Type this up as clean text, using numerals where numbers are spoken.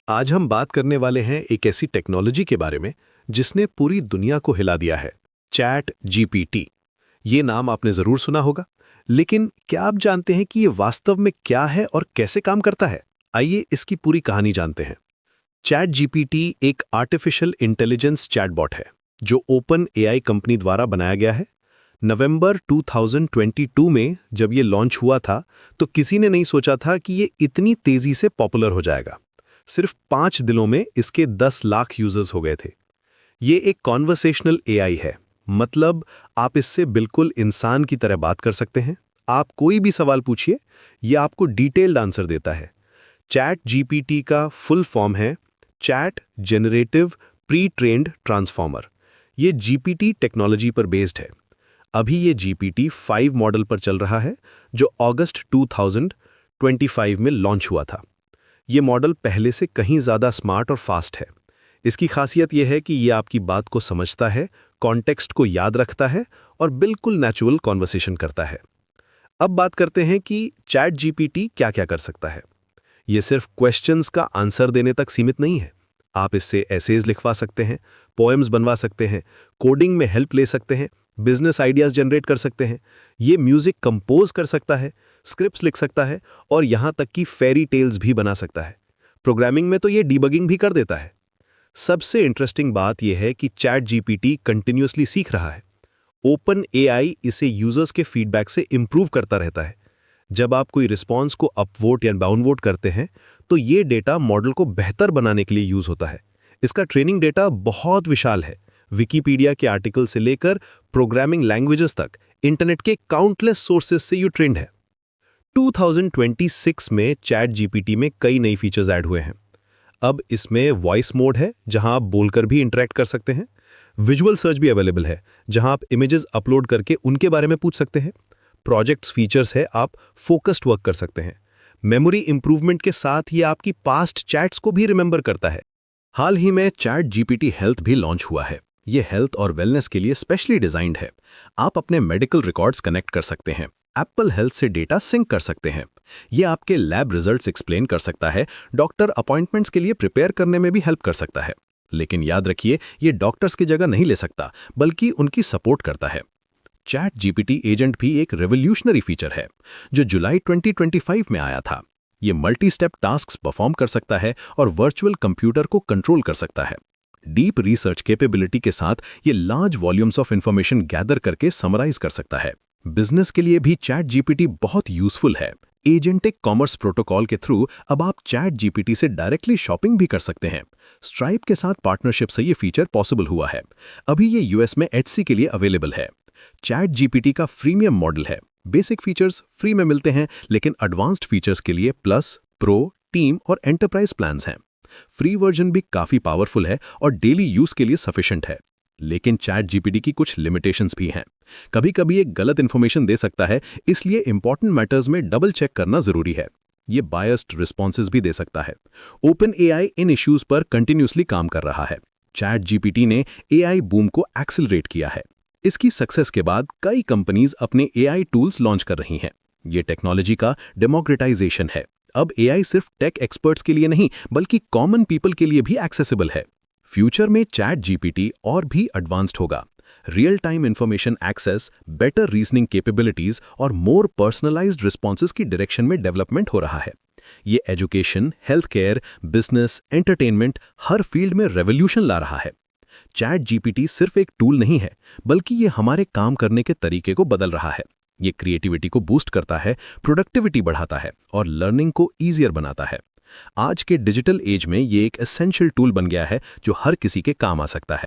आज हम बात करने वाले हैं एक ऐसी टेक्नोलॉजी के बारे में जिसने पूरी दुनिया को हिला दिया है। Chat GPT. ये नाम आपने जरूर सुना होगा, लेकिन क्या आप जानते हैं कि ये वास्तव में क्या है और कैसे काम करता है? आइए इसकी पूरी कहानी जानते हैं। चैट जीपीटी एक आर्टिफिशियल इंटेलिजेंस चैटबॉट है जो ओपन एआई कंपनी द्वारा बनाया गया है। नवंबर 2022 में जब ये लॉन्च हुआ था तो किसी ने नहीं सोचा था कि ये इतनी तेजी से पॉपुलर हो जाएगा। सिर्फ 5 दिनों में इसके 10 लाख यूजर्स हो गए थे। ये एक कॉन्वर्सेशनल एआई है, मतलब आप इससे बिल्कुल इंसान की तरह बात कर सकते हैं। आप कोई भी सवाल पूछिए, ये आपको डिटेल्ड आंसर देता है। चैट जीपीटी का फुल फॉर्म है chat generative pre trained transformer. ये जीपीटी टेक्नोलॉजी पर बेस्ड है। अभी ये जीपीटी 5 मॉडल पर चल रहा है जो अगस्त 2025 में लॉन्च हुआ था। ये मॉडल पहले से कहीं ज़्यादा स्मार्ट और फास्ट है। इसकी खासियत यह है कि ये आपकी बात को समझता है, कॉन्टेक्स्ट को याद रखता है और बिल्कुल नेचुरल कॉन्वर्सेशन करता है। अब बात करते हैं कि चैट जीपीटी क्या क्या कर सकता है। ये सिर्फ क्वेश्चंस का आंसर देने तक सीमित नहीं है। आप इससे एसेज लिखवा सकते हैं, पोएम्स बनवा सकते हैं, कोडिंग में हेल्प ले सकते हैं, बिजनेस आइडियाज जनरेट कर सकते हैं। ये म्यूजिक कंपोज कर सकता है, स्क्रिप्ट्स लिख सकता है और यहाँ तक कि फेरी टेल्स भी बना सकता है। प्रोग्रामिंग में तो ये डीबगिंग भी कर देता है। सबसे इंटरेस्टिंग बात यह है कि चैट जीपीटी कंटिन्यूअसली सीख रहा है। ओपन एआई इसे यूजर्स के फीडबैक से इंप्रूव करता रहता है। जब आप कोई रिस्पॉन्स को अपवोट या डाउनवोट करते हैं तो ये डेटा मॉडल को बेहतर बनाने के लिए यूज होता है। इसका ट्रेनिंग डेटा बहुत विशाल है। विकिपीडिया के आर्टिकल से लेकर प्रोग्रामिंग लैंग्वेजेस तक इंटरनेट के काउंटलेस सोर्सेस से ये ट्रेंड है। 2026 में चैट जीपीटी में कई नई फीचर्स ऐड हुए हैं। अब इसमें वॉइस मोड है जहां आप बोलकर भी इंटरेक्ट कर सकते हैं। विजुअल सर्च भी अवेलेबल है जहां आप इमेजेस अपलोड करके उनके बारे में पूछ सकते हैं। प्रोजेक्ट्स फीचर्स है, आप फोकस्ड वर्क कर सकते हैं। मेमोरी इंप्रूवमेंट के साथ ये आपकी पास्ट चैट्स को भी रिमेंबर करता है। हाल ही में चैट जीपीटी हेल्थ भी लॉन्च हुआ है। ये हेल्थ और वेलनेस के लिए स्पेशली डिजाइंड है। आप अपने मेडिकल रिकॉर्ड्स कनेक्ट कर सकते हैं, एप्पल हेल्थ से डेटा सिंक कर सकते हैं। ये आपके लैब रिजल्ट्स एक्सप्लेन कर सकता है, डॉक्टर अपॉइंटमेंट्स के लिए प्रिपेयर करने में भी हेल्प कर सकता है। लेकिन याद रखिए, ये डॉक्टर्स की जगह नहीं ले सकता, बल्कि उनकी सपोर्ट करता है। चैट जीपीटी एजेंट भी एक रेवोल्यूशनरी फीचर है जो जुलाई 2025 में आया था। ये मल्टी स्टेप टास्क्स परफॉर्म कर सकता है और वर्चुअल कंप्यूटर को कंट्रोल कर सकता है। डीप रिसर्च कैपेबिलिटी के साथ ये large volumes of information gather करके समराइज कर सकता है। बिजनेस के लिए भी चैट जीपीटी बहुत यूजफुल है। एजेंटिक कॉमर्स प्रोटोकॉल के थ्रू अब आप चैट जीपीटी से डायरेक्टली शॉपिंग भी कर सकते हैं। स्ट्राइप के साथ पार्टनरशिप से ये फीचर पॉसिबल हुआ है। अभी ये यूएस में एचसी के लिए अवेलेबल है। चैट जीपीटी का फ्रीमियम मॉडल है। बेसिक फीचर्स फ्री में मिलते हैं, लेकिन एडवांस्ड फीचर्स के लिए प्लस, प्रो, टीम और एंटरप्राइज प्लान्स हैं। फ्री वर्जन भी काफी पावरफुल है और डेली यूज के लिए सफिशिएंट है। लेकिन चैट जीपीटी की कुछ लिमिटेशंस भी हैं। कभी कभी एक गलत इंफॉर्मेशन दे सकता है, इसलिए इंपॉर्टेंट मैटर्स में डबल चेक करना जरूरी है। ये बायस्ड रिस्पॉन्सेज भी दे सकता है। ओपन एआई इन इश्यूज पर कंटिन्यूसली काम कर रहा है। चैट जीपीटी ने एआई बूम को एक्सेलरेट किया है। इसकी सक्सेस के बाद कई कंपनीज अपने एआई टूल्स लॉन्च कर रही हैं। ये टेक्नोलॉजी का डेमोक्रेटाइजेशन है। अब एआई सिर्फ टेक एक्सपर्ट्स के लिए नहीं, बल्कि कॉमन पीपल के लिए भी एक्सेसिबल है। फ्यूचर में चैट जीपीटी और भी एडवांस्ड होगा। Real time information access, better reasoning capabilities और मोर पर्सनलाइज्ड रिस्पॉन्सेज की डायरेक्शन में डेवलपमेंट हो रहा है। ये education, health care, business, entertainment हर फील्ड में रेवोल्यूशन ला रहा है। चैट जीपीटी सिर्फ एक टूल नहीं है, बल्कि ये हमारे काम करने के तरीके को बदल रहा है। ये क्रिएटिविटी को बूस्ट करता है, प्रोडक्टिविटी बढ़ाता है और लर्निंग को ईजियर बनाता है। आज के डिजिटल एज में ये एक एसेंशियल टूल बन गया है जो हर किसी के काम आ सकता है।